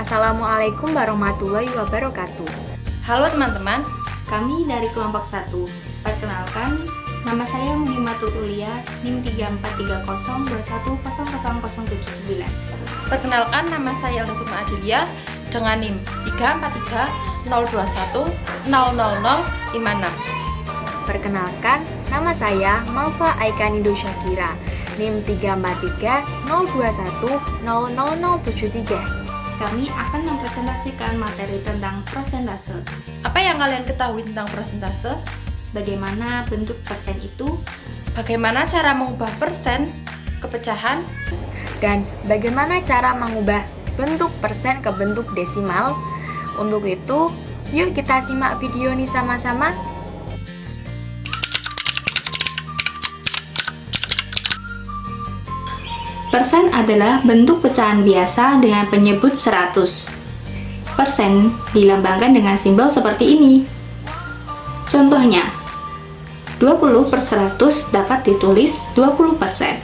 Assalamualaikum warahmatullahi wabarakatuh. Halo teman-teman, Kami dari kelompok 1. Perkenalkan, nama saya Muhimmatul Ulia, NIM 343021000079. perkenalkan nama saya Rasuna Adelia dengan NIM 34302100056. Perkenalkan, nama saya Malva Aikanido Syakira, NIM 34302100073. Kami akan mempresentasikan materi tentang persentase. Apa yang kalian ketahui tentang persentase? Bagaimana bentuk persen itu? Bagaimana cara mengubah persen ke pecahan? Dan bagaimana cara mengubah bentuk persen ke bentuk desimal? Untuk itu, yuk kita simak video ini sama-sama. Persen adalah bentuk pecahan biasa dengan penyebut 100. Persen dilambangkan dengan simbol seperti ini. Contohnya, 20/100 dapat ditulis 20%.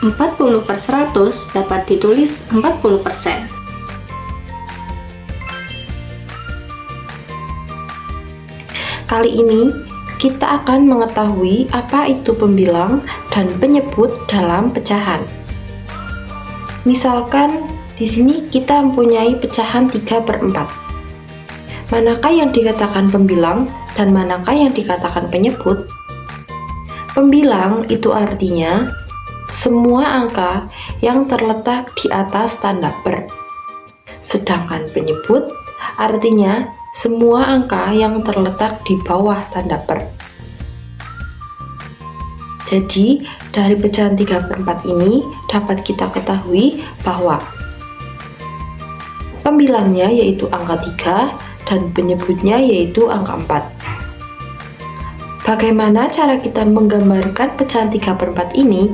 40/100 dapat ditulis 40%. Kali ini kita akan mengetahui apa itu pembilang dan penyebut dalam pecahan. Misalkan di sini kita mempunyai pecahan 3/4. Manakah yang dikatakan pembilang dan manakah yang dikatakan penyebut? Pembilang itu artinya semua angka yang terletak di atas tanda per. Sedangkan penyebut artinya semua angka yang terletak di bawah tanda per. Jadi, dari pecahan 3/4 ini dapat kita ketahui bahwa pembilangnya yaitu angka 3 dan penyebutnya yaitu angka 4. Bagaimana cara kita menggambarkan pecahan 3/4 ini?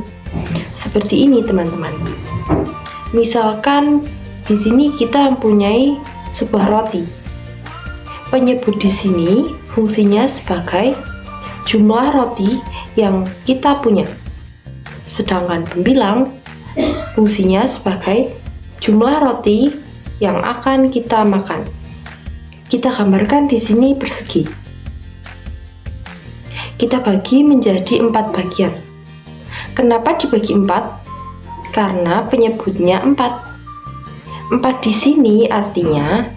Seperti ini, teman-teman. Misalkan di sini kita mempunyai sebuah roti. Penyebut di sini fungsinya sebagai jumlah roti yang kita punya. Sedangkan pembilang fungsinya sebagai jumlah roti yang akan kita makan. Kita gambarkan di sini persegi. Kita bagi menjadi 4 bagian. Kenapa dibagi 4? Karena penyebutnya 4. 4 di sini artinya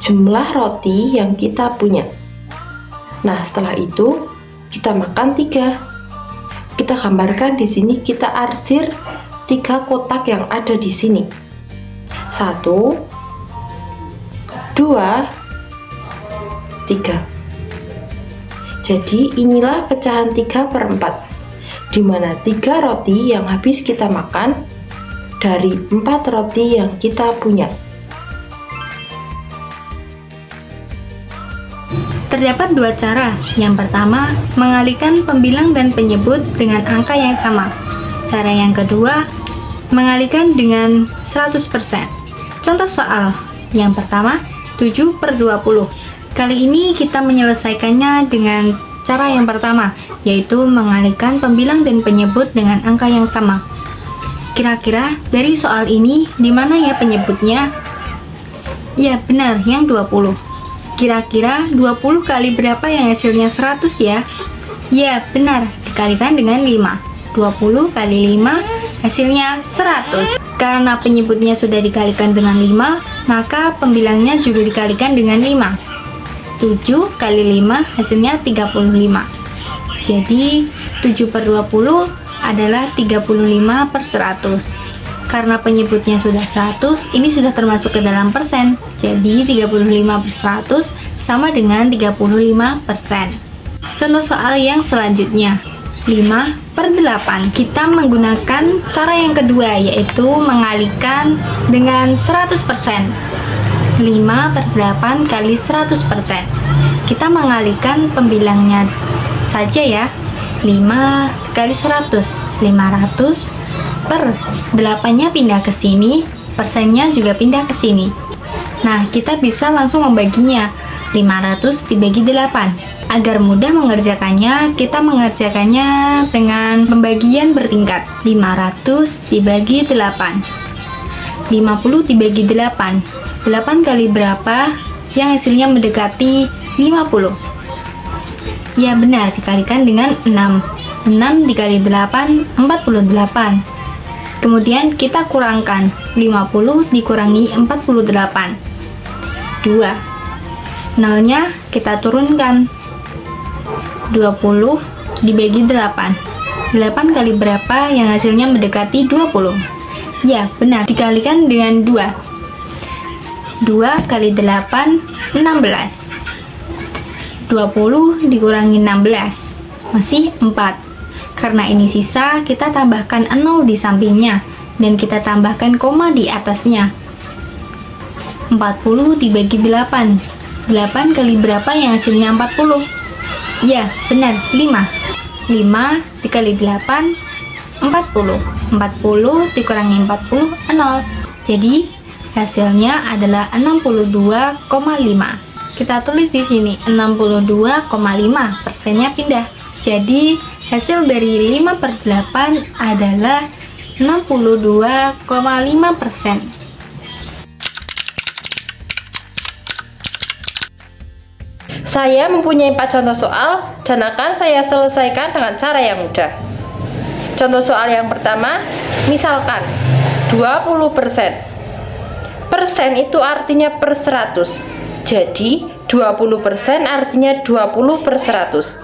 jumlah roti yang kita punya. Nah, setelah itu kita makan 3. Kita gambarkan di sini, kita arsir 3 kotak yang ada di sini. 1, 2, 3. Jadi inilah pecahan 3/4, di mana 3 roti yang habis kita makan dari 4 roti yang kita punya. Terdapat 2 cara. Yang pertama, mengalihkan pembilang dan penyebut dengan angka yang sama. Cara yang kedua, mengalihkan dengan 100%. Contoh soal. Yang pertama, 7/20. Kali ini kita menyelesaikannya dengan cara yang pertama, yaitu mengalihkan pembilang dan penyebut dengan angka yang sama. Kira-kira dari soal ini, di mana ya penyebutnya? Ya, benar, yang 20. Kira-kira 20 kali berapa yang hasilnya 100 ya? Ya, benar, dikalikan dengan 5. 20 kali 5 hasilnya 100. Karena penyebutnya sudah dikalikan dengan 5, maka pembilangnya juga dikalikan dengan 5. 7 kali 5 hasilnya 35. Jadi 7/20 adalah 35/100. Karena penyebutnya sudah 100, ini sudah termasuk ke dalam persen. Jadi 35/100 sama dengan 35%. Contoh soal yang selanjutnya, 5/8. Kita menggunakan cara yang kedua, yaitu mengalihkan dengan 100%. 5/8 kali 100%. Kita mengalihkan pembilangnya saja ya. 5 kali 100, 500 per 8-nya pindah ke sini, persennya juga pindah ke sini. Nah, kita bisa langsung membaginya. 500 dibagi 8. Agar mudah mengerjakannya, kita mengerjakannya dengan pembagian bertingkat. 500 dibagi 8. 50 dibagi 8. 8 kali berapa yang hasilnya mendekati 50? Ya benar, dikalikan dengan 6. 6 dikali 8, 48. Kemudian kita kurangkan, 50 dikurangi 48. 2. Nolnya kita turunkan. 20 dibagi 8. 8 kali berapa yang hasilnya mendekati 20? Ya, benar, dikalikan dengan 2. 2 kali 8, 16. 20 dikurangi 16, masih 4. Karena ini sisa, kita tambahkan 0 di sampingnya, dan kita tambahkan koma di atasnya. 40 dibagi 8. 8 kali berapa yang hasilnya 40? Ya, benar, 5. 5 dikali 8, 40. 40 dikurangi 40, 0. Jadi, hasilnya adalah 62,5. Kita tulis di sini 62,5, persennya pindah. Jadi, hasil dari 5/8 adalah 62,5%. Saya mempunyai 4 contoh soal dan akan saya selesaikan dengan cara yang mudah. Contoh soal yang pertama, misalkan 20%. Persen itu artinya per 100. Jadi 20% artinya 20 per 100.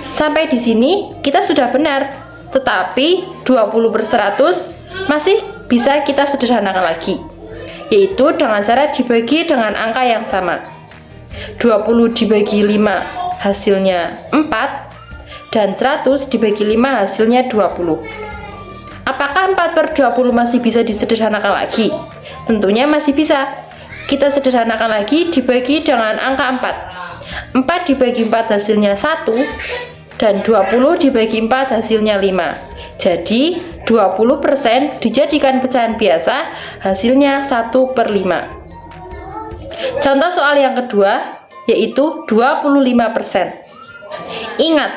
Sampai di sini kita sudah benar. Tetapi 20 per 100 masih bisa kita sederhanakan lagi, yaitu dengan cara dibagi dengan angka yang sama. 20 dibagi 5 hasilnya 4, dan 100 dibagi 5 hasilnya 20. Apakah 4/20 masih bisa disederhanakan lagi? Tentunya masih bisa. Kita sederhanakan lagi dibagi dengan angka 4. 4 dibagi 4 hasilnya 1, dan 20 dibagi 4 hasilnya 5. Jadi 20% dijadikan pecahan biasa, hasilnya 1/5. Contoh soal yang kedua, yaitu 25%. Ingat,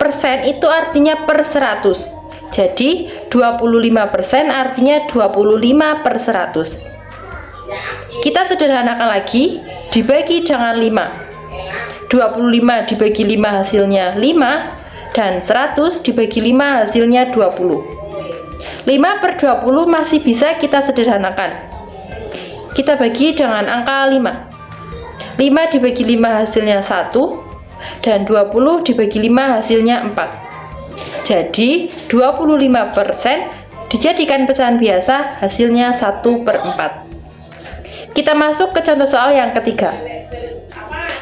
persen itu artinya per 100. Jadi 25% artinya 25 per 100. Kita sederhanakan lagi, dibagi dengan 5. 25 dibagi 5 hasilnya 5, dan 100 dibagi 5 hasilnya 20. 5/20 masih bisa kita sederhanakan. Kita bagi dengan angka 5. 5 dibagi 5 hasilnya 1, dan 20 dibagi 5 hasilnya 4. Jadi 25% dijadikan pecahan biasa, hasilnya 1/4. Kita masuk ke contoh soal yang ketiga,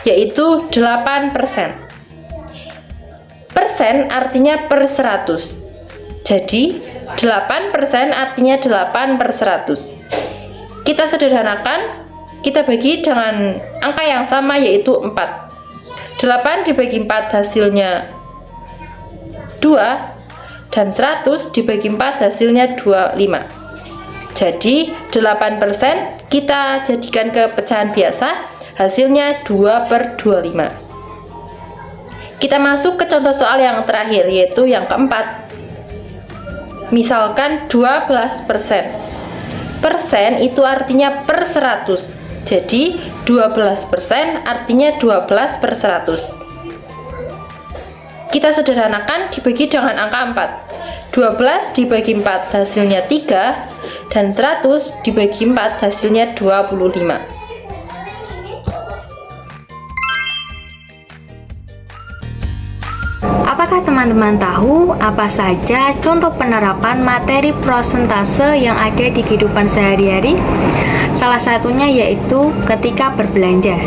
yaitu 8%. Persen artinya per 100. Jadi 8% artinya 8 per 100. Kita sederhanakan, kita bagi dengan angka yang sama, yaitu 4. 8 dibagi 4 hasilnya 2, dan 100 dibagi 4 hasilnya 25. Jadi 8% kita jadikan ke pecahan biasa, hasilnya 2/25. Kita masuk ke contoh soal yang terakhir, yaitu yang keempat. Misalkan 12%. Persen itu artinya per 100. Jadi 12% artinya 12 per 100. Kita sederhanakan, dibagi dengan angka 4. 12 dibagi 4 hasilnya 3, dan 100 dibagi 4 hasilnya 25. Apakah teman-teman tahu apa saja contoh penerapan materi prosentase yang ada di kehidupan sehari-hari? Salah satunya yaitu ketika berbelanja.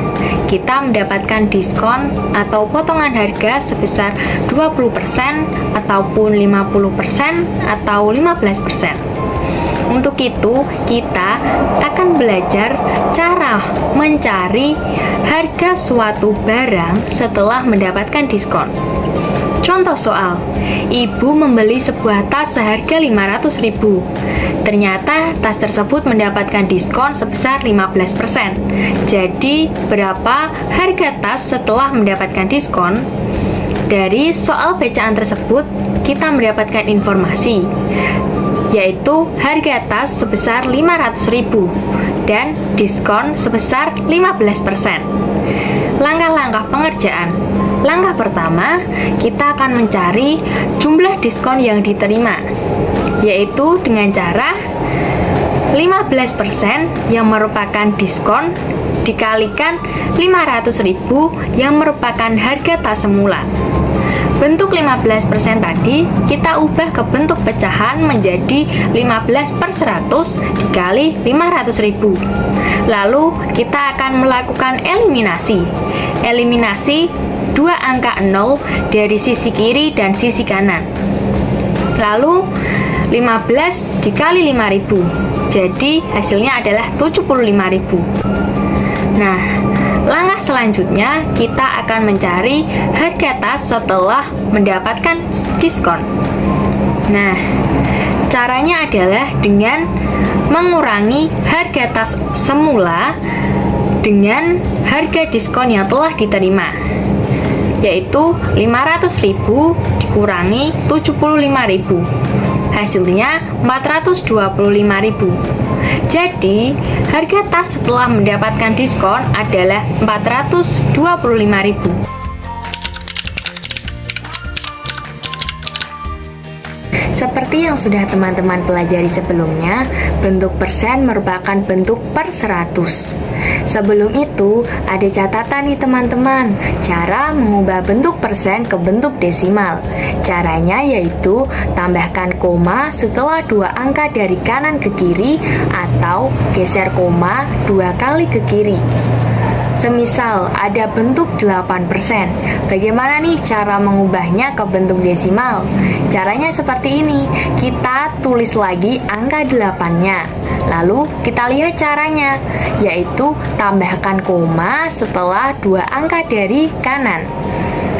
Kita mendapatkan diskon atau potongan harga sebesar 20% ataupun 50% atau 15%. Untuk itu, kita akan belajar cara mencari harga suatu barang setelah mendapatkan diskon. Contoh soal, ibu membeli sebuah tas seharga 500.000. Ternyata tas tersebut mendapatkan diskon sebesar 15%. Jadi, berapa harga tas setelah mendapatkan diskon? Dari soal bacaan tersebut, kita mendapatkan informasi, yaitu harga tas sebesar 500.000 dan diskon sebesar 15%. Langkah-langkah pengerjaan. Langkah pertama, kita akan mencari jumlah diskon yang diterima, yaitu dengan cara 15% yang merupakan diskon dikalikan 500.000 yang merupakan harga tas semula. Bentuk 15% tadi kita ubah ke bentuk pecahan menjadi 15/100 dikali 500.000. Lalu kita akan melakukan eliminasi. Eliminasi dua angka 0 dari sisi kiri dan sisi kanan. Lalu 15 dikali 5.000. Jadi hasilnya adalah 75.000. Nah, langkah selanjutnya kita akan mencari harga tas setelah mendapatkan diskon. Nah, caranya adalah dengan mengurangi harga tas semula dengan harga diskon yang telah diterima, yaitu 500.000 dikurangi 75.000. Hasilnya 425.000. Jadi, harga tas setelah mendapatkan diskon adalah 425.000. Seperti yang sudah teman-teman pelajari sebelumnya, bentuk persen merupakan bentuk per 100. Sebelum itu, ada catatan nih teman-teman, cara mengubah bentuk persen ke bentuk desimal. Caranya yaitu tambahkan koma setelah dua angka dari kanan ke kiri atau geser koma 2 kali ke kiri. Semisal ada bentuk 8%, bagaimana nih cara mengubahnya ke bentuk desimal? Caranya seperti ini, kita tulis lagi angka 8-nya. Lalu kita lihat caranya, yaitu tambahkan koma setelah dua angka dari kanan.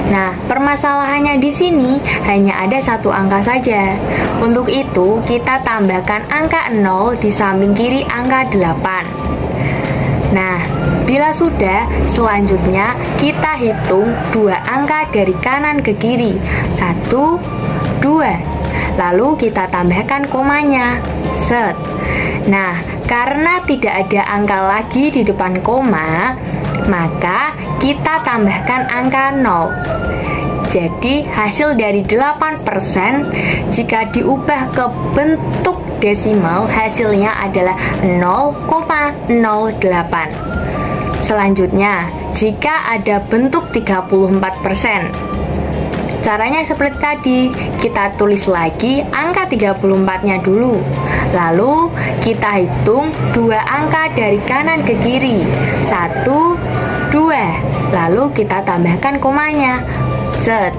Nah, permasalahannya di sini hanya ada satu angka saja. Untuk itu, kita tambahkan angka 0 di samping kiri angka 8. Nah, bila sudah, selanjutnya kita hitung dua angka dari kanan ke kiri. 1, 2. Lalu kita tambahkan komanya. Set. Nah, karena tidak ada angka lagi di depan koma, maka kita tambahkan angka 0. Jadi, hasil dari 8% jika diubah ke bentuk desimal, hasilnya adalah 0,08. Selanjutnya, jika ada bentuk 34%, caranya seperti tadi, kita tulis lagi angka 34-nya dulu. Lalu, kita hitung dua angka dari kanan ke kiri. 1, 2. Lalu kita tambahkan komanya. Set.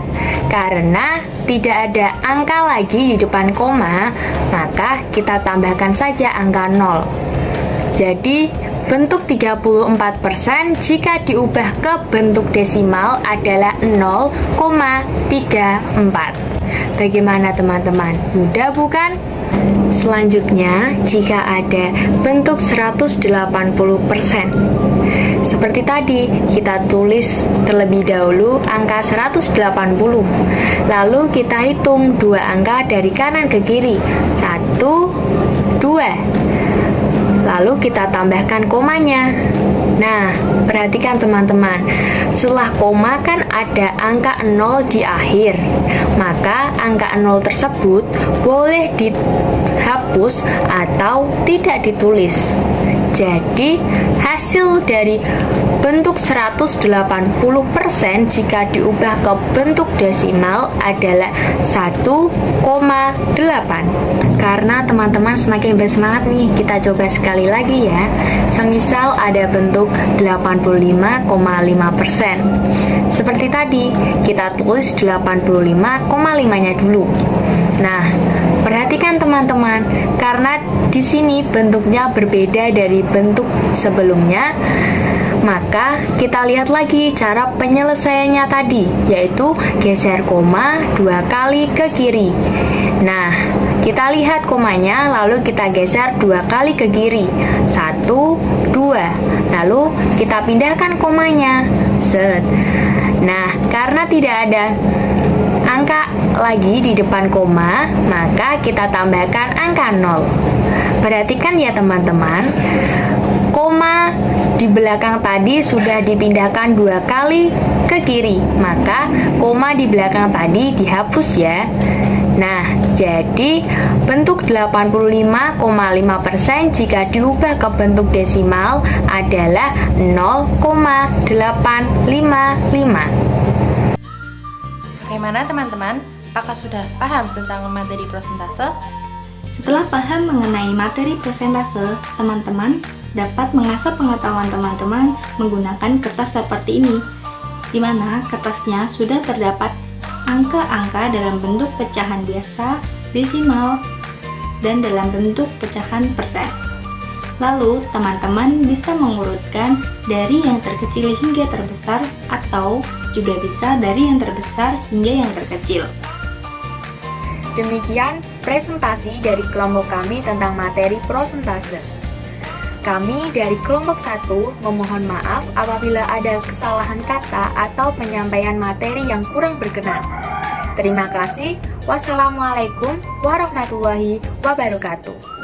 Karena tidak ada angka lagi di depan koma, maka kita tambahkan saja angka 0. Jadi, bentuk 34% jika diubah ke bentuk desimal adalah 0,34. Bagaimana teman-teman? Mudah bukan? Selanjutnya, jika ada bentuk 180%. Seperti tadi, kita tulis terlebih dahulu angka 180. Lalu kita hitung dua angka dari kanan ke kiri. 1, 2. Lalu kita tambahkan komanya. Nah, perhatikan teman-teman, setelah koma kan ada angka 0 di akhir. Maka angka 0 tersebut boleh dihapus atau tidak ditulis. Jadi, hasil dari bentuk 180% jika diubah ke bentuk desimal adalah 1,8. Karena teman-teman semakin bersemangat nih, kita coba sekali lagi ya. Semisal ada bentuk 85,5%. Seperti tadi, kita tulis 85,5-nya dulu. Nah, perhatikan teman-teman, karena di sini bentuknya berbeda dari bentuk sebelumnya, maka kita lihat lagi cara penyelesaiannya tadi, yaitu geser koma 2 kali ke kiri. Nah, kita lihat komanya, lalu kita geser 2 kali ke kiri. 1, 2. Lalu kita pindahkan komanya. Set. Nah, karena tidak ada angka lagi di depan koma, maka kita tambahkan angka 0. Perhatikan ya teman-teman, koma di belakang tadi sudah dipindahkan 2 kali ke kiri, maka koma di belakang tadi dihapus ya. Nah, jadi bentuk 85,5% jika diubah ke bentuk desimal adalah 0,855. Bagaimana teman-teman? Apakah sudah paham tentang materi prosentase? Setelah paham mengenai materi persentase, teman-teman dapat mengasah pengetahuan teman-teman menggunakan kertas seperti ini, di mana kertasnya sudah terdapat angka-angka dalam bentuk pecahan biasa, desimal, dan dalam bentuk pecahan persen. Lalu, teman-teman bisa mengurutkan dari yang terkecil hingga terbesar, atau juga bisa dari yang terbesar hingga yang terkecil. Demikian presentasi dari kelompok kami tentang materi prosentase. Kami dari kelompok 1 memohon maaf apabila ada kesalahan kata atau penyampaian materi yang kurang berkenan. Terima kasih. Wassalamualaikum warahmatullahi wabarakatuh.